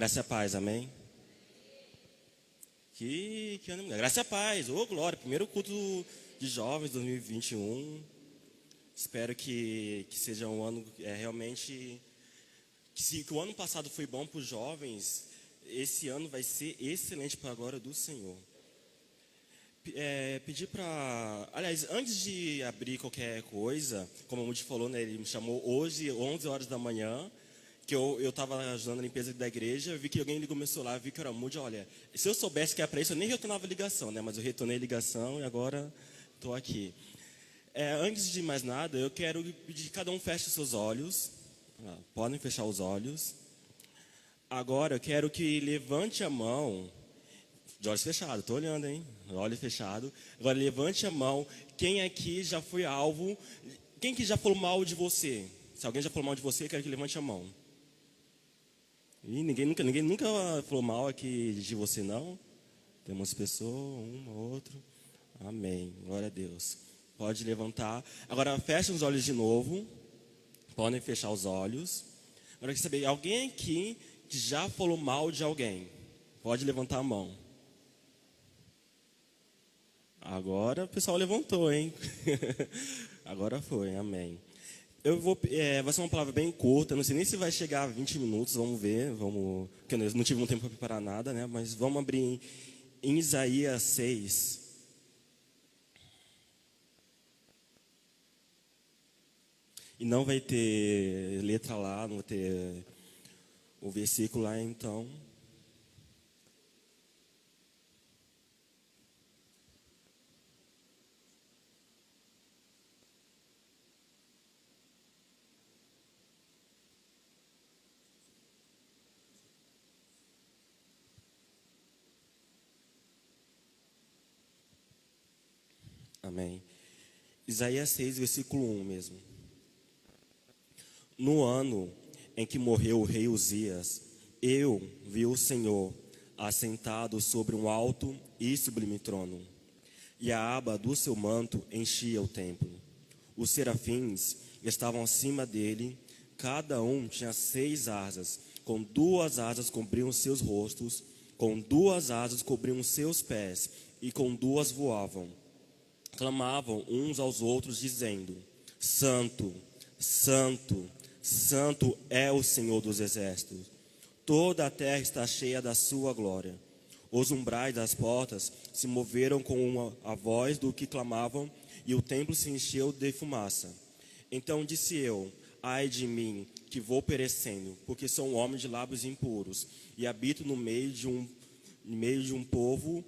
Graça e a paz, amém? Que ânimo, graça e a paz, ô glória, primeiro culto de jovens 2021. Espero que seja um ano realmente, que o ano passado foi bom para os jovens, esse ano vai ser excelente para a glória do Senhor. Pedir para, aliás, antes de abrir qualquer coisa, como o Moody falou, né, ele me chamou hoje, 11 horas da manhã, que eu estava ajudando a limpeza da igreja, vi que alguém ligou meu celular, vi que era Moody. Olha, se eu soubesse que era para isso, eu nem retornava a ligação, né, mas eu retornei a ligação e agora estou aqui. Antes de mais nada, eu quero pedir que cada um feche seus olhos. Podem fechar os olhos. Agora eu quero que levante a mão, de olhos fechados, estou olhando, hein? Olho fechado. Agora levante a mão. Quem aqui já foi alvo? Quem que já falou mal de você? Se alguém já falou mal de você, eu quero que levante a mão. E ninguém nunca falou mal aqui de você, não? Temos pessoas, uma, outra. Amém. Glória a Deus. Pode levantar. Agora fecha os olhos de novo. Podem fechar os olhos. Agora eu quero saber, alguém aqui que já falou mal de alguém? Pode levantar a mão. Agora o pessoal levantou, hein? Agora foi, amém. Vai ser uma palavra bem curta, não sei nem se vai chegar a 20 minutos, vamos ver, porque eu não tive muito tempo para preparar nada, né? Mas vamos abrir em Isaías 6. E não vai ter letra lá, não vai ter o versículo lá, então. Amém. Isaías 6, versículo 1 mesmo. No ano em que morreu o rei Uzias, eu vi o Senhor assentado sobre um alto e sublime trono, e a aba do seu manto enchia o templo. Os serafins estavam acima dele, cada um tinha 6 asas, com 2 asas cobriam seus rostos, com 2 asas cobriam seus pés, e com 2 voavam. Clamavam uns aos outros, dizendo: Santo, Santo, Santo é o Senhor dos exércitos. Toda a terra está cheia da sua glória. Os umbrais das portas se moveram com a voz do que clamavam, e o templo se encheu de fumaça. Então disse eu: ai de mim, que vou perecendo, porque sou um homem de lábios impuros, e habito no meio de um povo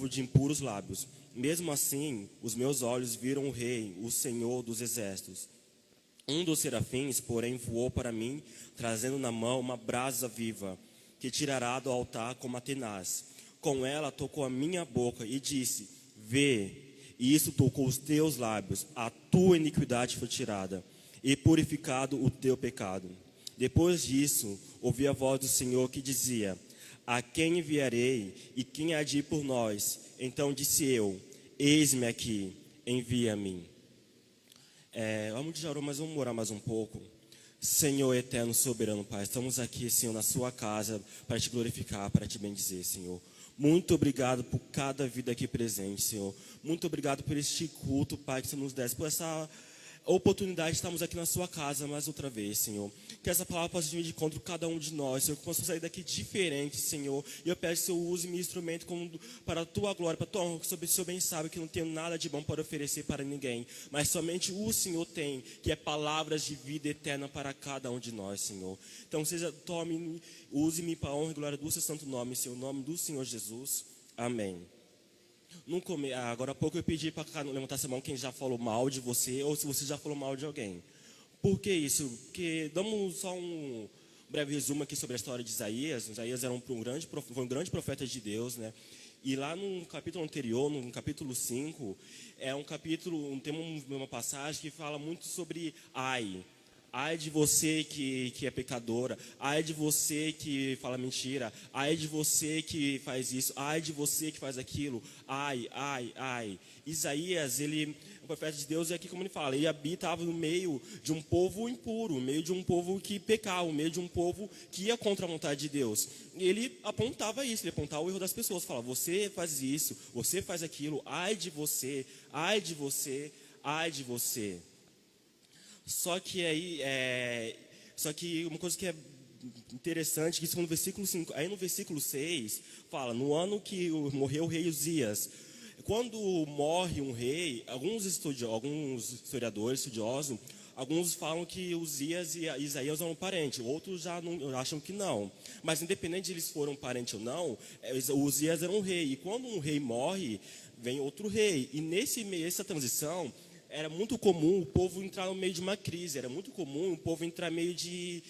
de impuros lábios. Mesmo assim, os meus olhos viram o Rei, o Senhor dos exércitos. Um dos serafins, porém, voou para mim, trazendo na mão uma brasa viva, que tirará do altar como a tenaz. Com ela tocou a minha boca e disse: vê, e isso tocou os teus lábios, a tua iniquidade foi tirada, e purificado o teu pecado. Depois disso, ouvi a voz do Senhor que dizia: a quem enviarei e quem há de ir por nós? Então disse eu: eis-me aqui, envia-me. Vamos já orou, mas vamos orar mais um pouco. Senhor eterno, soberano Pai, estamos aqui, Senhor, na sua casa para te glorificar, para te bendizer, Senhor. Muito obrigado por cada vida aqui presente, Senhor. Muito obrigado por este culto, Pai, que você nos desse, por essa oportunidade de estarmos aqui na sua casa mais outra vez, Senhor. Que essa palavra possa vir de encontro com cada um de nós, Senhor. Que possa sair daqui diferente, Senhor. E eu peço que o Senhor use meu instrumento para a tua glória, para a tua honra. Que o Senhor bem sabe que não tenho nada de bom para oferecer para ninguém. Mas somente o Senhor tem, que é palavras de vida eterna para cada um de nós, Senhor. Então tome-me, use-me para a honra e glória do seu santo nome, Senhor. Em nome do Senhor Jesus. Amém. Agora há pouco eu pedi para levantar essa mão quem já falou mal de você ou se você já falou mal de alguém. Por que isso? Porque damos só um breve resumo aqui sobre a história de Isaías. Isaías foi um grande profeta de Deus, né? E lá no capítulo anterior, no capítulo 5, tem uma passagem que fala muito sobre ai. Ai de você que é pecadora, ai de você que fala mentira, ai de você que faz isso, ai de você que faz aquilo, ai, ai, ai. Isaías, o profeta de Deus, é aqui como ele fala, ele habitava no meio de um povo impuro, no meio de um povo que pecava, no meio de um povo que ia contra a vontade de Deus. E ele apontava isso, ele apontava o erro das pessoas, falava, você faz isso, você faz aquilo, ai de você, ai de você, ai de você. Só que uma coisa que é interessante, que isso no versículo 5, aí no versículo 6, fala, no ano que morreu o rei Uzias. Quando morre um rei, alguns historiadores, estudiosos, alguns falam que Uzias e Isaías eram parentes, outros já não, acham que não. Mas independente de eles foram parentes ou não, Uzias era um rei, e quando um rei morre, vem outro rei. E nessa transição, era muito comum o povo entrar no meio de uma crise, era muito comum o povo entrar no meio de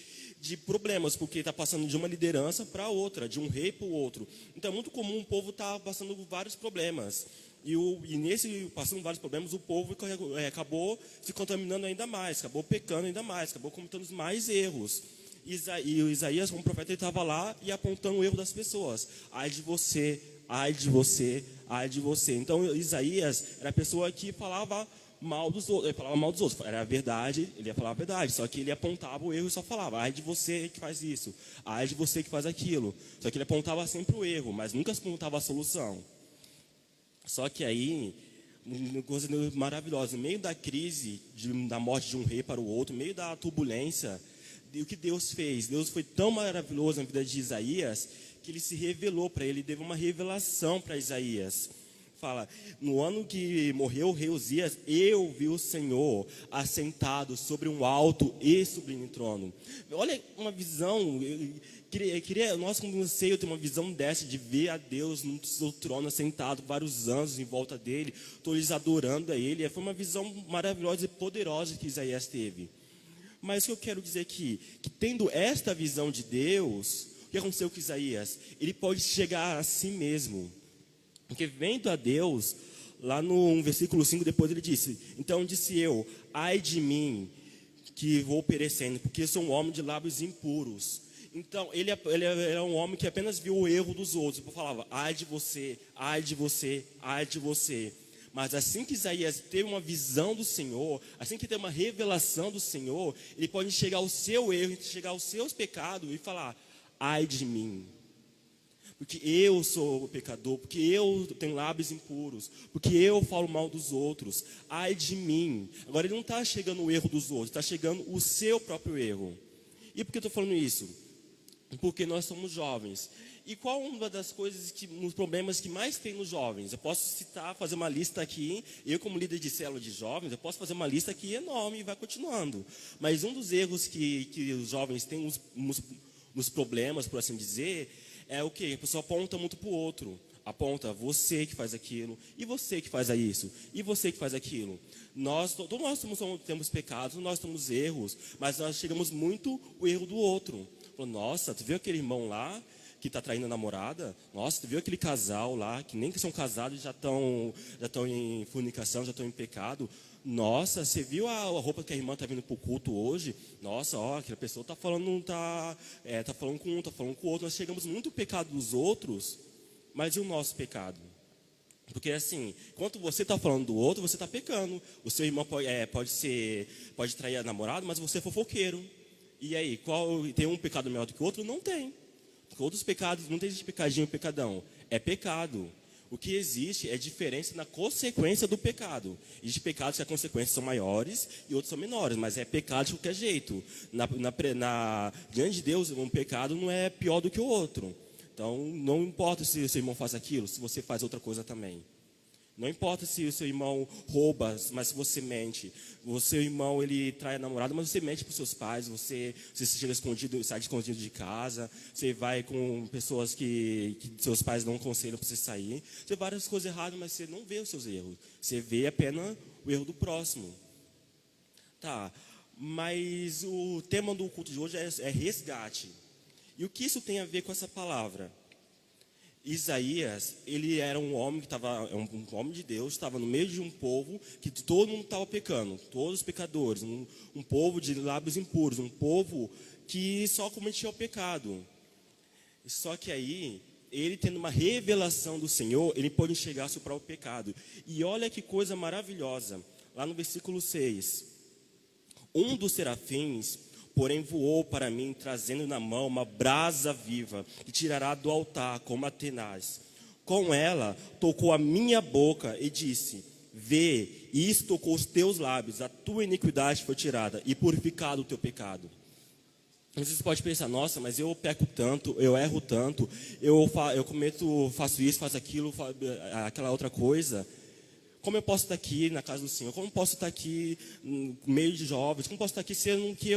problemas, porque está passando de uma liderança para outra, de um rei para o outro. Então é muito comum o povo estar passando vários problemas. E nesse, passando vários problemas, o povo acabou se contaminando ainda mais, acabou pecando ainda mais, acabou cometendo mais erros. E o Isaías, como profeta, ele estava lá e apontando o erro das pessoas. Ai de você, ai de você, ai de você. Então Isaías era a pessoa que falava mal dos outros, ele falava mal dos outros, era a verdade, ele ia falar a verdade, só que ele apontava o erro e só falava, ai de você que faz isso, ai de você que faz aquilo, só que ele apontava sempre o erro, mas nunca apontava a solução. Só que aí, uma coisa maravilhosa, no meio da crise, da morte de um rei para o outro, no meio da turbulência, o que Deus fez? Deus foi tão maravilhoso na vida de Isaías, que ele se revelou para ele, deu uma revelação para Isaías. Fala, no ano que morreu o rei Uzias, eu vi o Senhor assentado sobre um alto e sublime trono. Olha uma visão, nós como anseio ter uma visão dessa, de ver a Deus no seu trono assentado, vários anjos em volta dele, todos adorando a ele. Foi uma visão maravilhosa e poderosa que Isaías teve. Mas o que eu quero dizer aqui, que tendo esta visão de Deus, o que aconteceu com Isaías? Ele pode chegar a si mesmo. Porque vendo a Deus, lá no versículo 5, depois ele disse, então disse eu, ai de mim, que vou perecendo, porque sou um homem de lábios impuros. Então, ele é um homem que apenas viu o erro dos outros, e falava, ai de você, ai de você, ai de você. Mas assim que Isaías teve uma visão do Senhor, assim que teve uma revelação do Senhor, ele pode chegar ao seu erro, chegar aos seus pecados e falar, ai de mim. Porque eu sou o pecador, porque eu tenho lábios impuros, porque eu falo mal dos outros, ai de mim. Agora ele não está chegando o erro dos outros, está chegando o seu próprio erro. E por que eu estou falando isso? Porque nós somos jovens. E qual uma das coisas, os problemas que mais tem nos jovens? Eu posso citar, fazer uma lista aqui, eu como líder de célula de jovens, eu posso fazer uma lista aqui enorme e vai continuando. Mas um dos erros que os jovens têm, nos problemas, por assim dizer, é o que? A pessoa aponta muito para o outro. Aponta, você que faz aquilo, e você que faz isso, e você que faz aquilo. Todos nós temos pecados, nós temos erros, mas nós chegamos muito o erro do outro. Nossa, tu viu aquele irmão lá que está traindo a namorada? Nossa, tu viu aquele casal lá que nem que são casados já estão em fornicação, já estão em pecado? Nossa, você viu a roupa que a irmã está vindo para o culto hoje? Nossa, ó, aquela pessoa está falando, tá falando com um, está falando com o outro. Nós chegamos muito ao pecado dos outros, mas e o nosso pecado? Porque assim, enquanto você está falando do outro, você está pecando. O seu irmão pode trair a namorada, mas você é fofoqueiro. E aí, tem um pecado maior do que o outro? Não tem. Porque outros pecados, não tem pecadinho e pecadão. É pecado. O que existe é diferença na consequência do pecado. Existem pecados que as consequências são maiores e outros são menores, mas é pecado de qualquer jeito. Diante de Deus, um pecado não é pior do que o outro. Então, não importa se o seu irmão faz aquilo, se você faz outra coisa também. Não importa se o seu irmão rouba, mas se você mente. O seu irmão, ele trai a namorada, mas você mente para os seus pais. Você chega escondido, sai escondido de casa. Você vai com pessoas que seus pais não aconselham para você sair. Você vê várias coisas erradas, mas você não vê os seus erros. Você vê apenas o erro do próximo. Tá, mas o tema do culto de hoje é resgate. E o que isso tem a ver com essa palavra? Isaías, ele era um homem que estava, um homem de Deus, estava no meio de um povo que todo mundo estava pecando, todos os pecadores, um povo de lábios impuros, um povo que só cometia o pecado. Só que aí, ele tendo uma revelação do Senhor, ele pôde enxergar seu próprio pecado. E olha que coisa maravilhosa, lá no versículo 6. Um dos serafins, porém, voou para mim, trazendo na mão uma brasa viva, que tirará do altar como a tenaz. Com ela, tocou a minha boca e disse: vê, e isso tocou os teus lábios, a tua iniquidade foi tirada, e purificado o teu pecado. Você pode pensar, nossa, mas eu peco tanto, eu erro tanto, eu faço isso, faço aquilo, aquela outra coisa. Como eu posso estar aqui na casa do Senhor? Como eu posso estar aqui no meio de jovens? Como eu posso estar aqui sendo que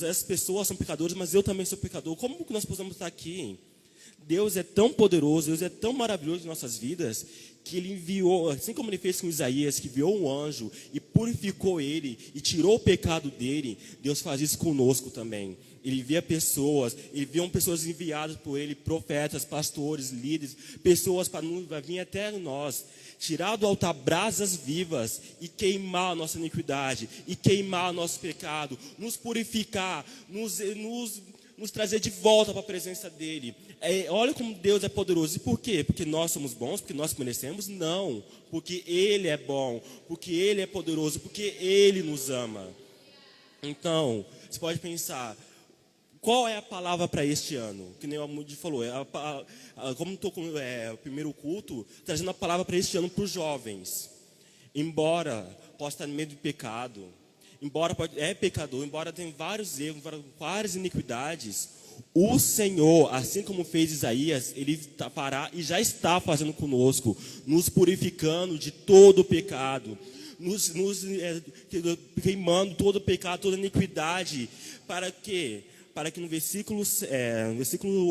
as pessoas são pecadores, mas eu também sou pecador? Como que nós podemos estar aqui? Deus é tão poderoso, Deus é tão maravilhoso em nossas vidas, que Ele enviou, assim como Ele fez com Isaías, que enviou um anjo e purificou ele e tirou o pecado dele. Deus faz isso conosco também. Ele envia pessoas, enviam pessoas enviadas por Ele, profetas, pastores, líderes, pessoas para vir até nós, tirar do altar brasas vivas e queimar a nossa iniquidade, e queimar o nosso pecado, nos purificar, nos trazer de volta para a presença dEle. Olha como Deus é poderoso. E por quê? Porque nós somos bons? Porque nós merecemos? Não. Porque Ele é bom, porque Ele é poderoso, porque Ele nos ama. Então, você pode pensar, qual é a palavra para este ano? Que nem o Amudi falou, como estou com o primeiro culto, trazendo a palavra para este ano para os jovens. Embora possa estar no meio do pecado, embora é pecador, embora tenha vários erros, várias iniquidades, o Senhor, assim como fez Isaías, Ele fará e já está fazendo conosco, nos purificando de todo o pecado, nos queimando todo o pecado, toda a iniquidade. Para quê? Para que no versículo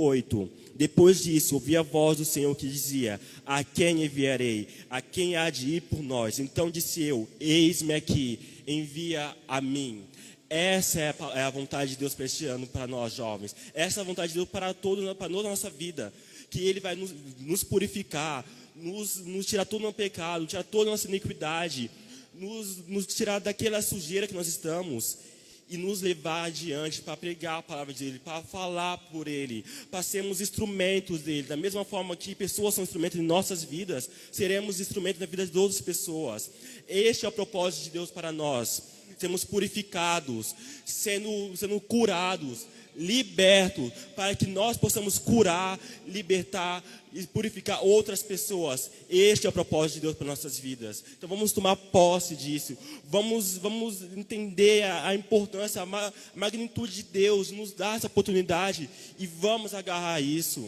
8, depois disso, ouvi a voz do Senhor que dizia: a quem enviarei? A quem há de ir por nós? Então disse eu: eis-me aqui, envia a mim. Essa é a vontade de Deus para este ano, para nós jovens. Essa é a vontade de Deus para toda a nossa vida. Que Ele vai nos purificar, nos tirar todo o nosso pecado, tirar toda a nossa iniquidade, nos tirar daquela sujeira que nós estamos e nos levar adiante para pregar a palavra dEle, para falar por Ele, para sermos instrumentos dEle. Da mesma forma que pessoas são instrumentos em nossas vidas, seremos instrumentos na vida de outras pessoas. Este é o propósito de Deus para nós. Sermos purificados, sendo curados, libertos, para que nós possamos curar, libertar e purificar outras pessoas. Este é o propósito de Deus para nossas vidas. Então vamos tomar posse disso. Vamos entender a importância, a magnitude de Deus, nos dar essa oportunidade e vamos agarrar isso.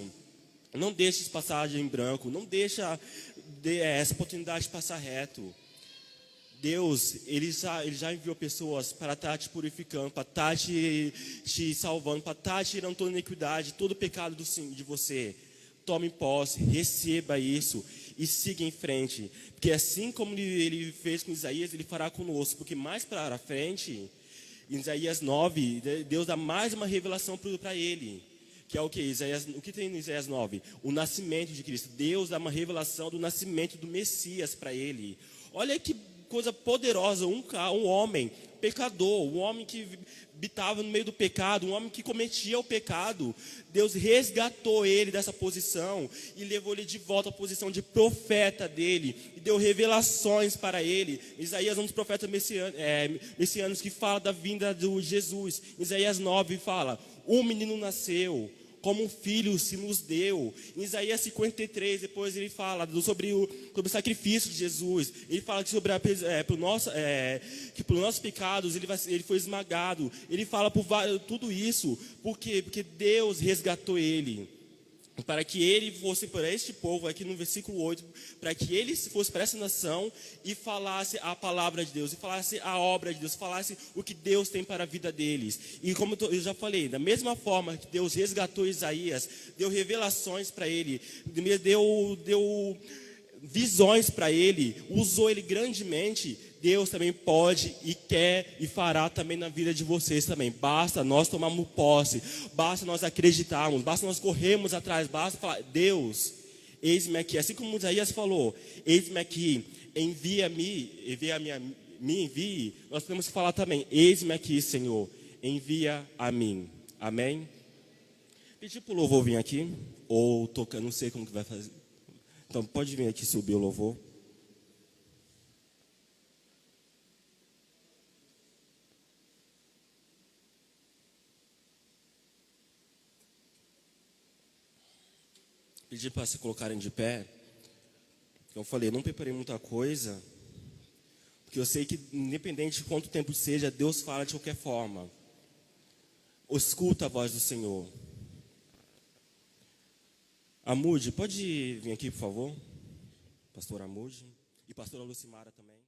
Não deixe isso passar em branco, não deixa essa oportunidade passar reto. Deus, Ele já enviou pessoas para estar te purificando, para estar te salvando, para estar tirando toda a iniquidade, todo o pecado de você. Tome posse, receba isso e siga em frente. Porque assim como Ele fez com Isaías, Ele fará conosco. Porque mais para frente, em Isaías 9, Deus dá mais uma revelação para ele. Que é o que? O que tem em Isaías 9? O nascimento de Cristo. Deus dá uma revelação do nascimento do Messias para ele. Olha que coisa poderosa, um homem pecador, um homem que habitava no meio do pecado, um homem que cometia o pecado. Deus resgatou ele dessa posição e levou ele de volta à posição de profeta dele e deu revelações para ele. Isaías é um dos profetas messiânicos que fala da vinda de Jesus. Isaías 9 fala: um menino nasceu, como um filho se nos deu. Em Isaías 53, depois ele fala sobre o sacrifício de Jesus. Ele fala que que pelos nossos pecados ele foi esmagado. Ele fala por tudo isso. Por quê? Porque Deus resgatou ele. Para que ele fosse para este povo, aqui no versículo 8, para que ele fosse para essa nação e falasse a palavra de Deus, e falasse a obra de Deus, falasse o que Deus tem para a vida deles. E como eu já falei, da mesma forma que Deus resgatou Isaías, deu revelações para ele, visões para ele, usou ele grandemente, Deus também pode e quer e fará também na vida de vocês também. Basta nós tomarmos posse, basta nós acreditarmos, basta nós corrermos atrás, basta falar, Deus, eis-me aqui. Assim como Isaías falou, eis-me aqui, envia-me, me envie. Nós temos que falar também, eis-me aqui, Senhor, envia a mim. Amém? Pedir para o louvor vir aqui, ou tocar, não sei como que vai fazer. Então pode vir aqui subir o louvor. Pedir para se colocarem de pé. Eu falei, não preparei muita coisa, porque eu sei que independente de quanto tempo seja, Deus fala de qualquer forma. Escuta a voz do Senhor. Amude, pode vir aqui, por favor? Pastor Amude. E pastora Lucimara também.